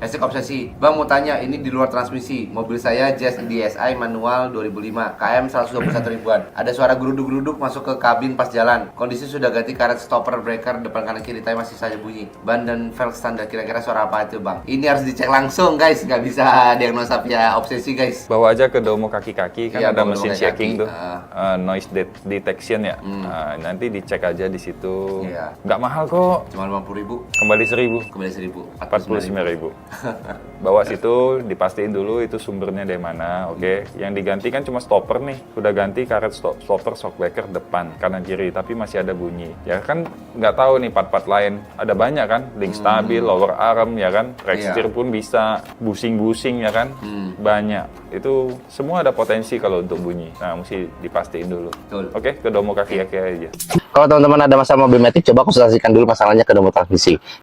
Hashtag obsesi. Bang mau tanya, ini di luar transmisi. Mobil saya Jazz DSi manual 2005, KM 121 ribuan. Ada suara geruduk-geruduk masuk ke kabin pas jalan. Kondisi sudah ganti karet stopper breaker depan kanan kiri, tapi masih saja bunyi. Ban dan velg standar, kira-kira suara apa itu bang? Ini harus dicek langsung guys, nggak bisa diagnosa via obsesi guys. Bawa aja ke Domo kaki-kaki, kan Iya, ada Domo mesin kaki-kaki. checking tuh, noise detection ya. Nanti dicek aja di situ. Iya. Nggak mahal kok, Cuma 50 ribu, kembali 1.000. kembali 1000, 49.000. Bawa situ, dipastiin dulu itu sumbernya dari mana, oke. Yang diganti kan cuma stopper nih, udah ganti karet stopper shock breaker depan, kanan kiri, tapi masih ada bunyi. Ya kan nggak tahu nih part-part lain, ada banyak kan, link stabil, lower arm ya kan, rack Iya. steer pun bisa, busing-busing ya kan, banyak. Itu semua ada potensi kalau untuk bunyi. Nah, mesti dipastiin dulu. Betul. Oke, ke Domo kaki-kaki aja. Kalau teman-teman ada masalah mobil Matic, coba konsultasikan dulu masalahnya ke Domo Transmisi.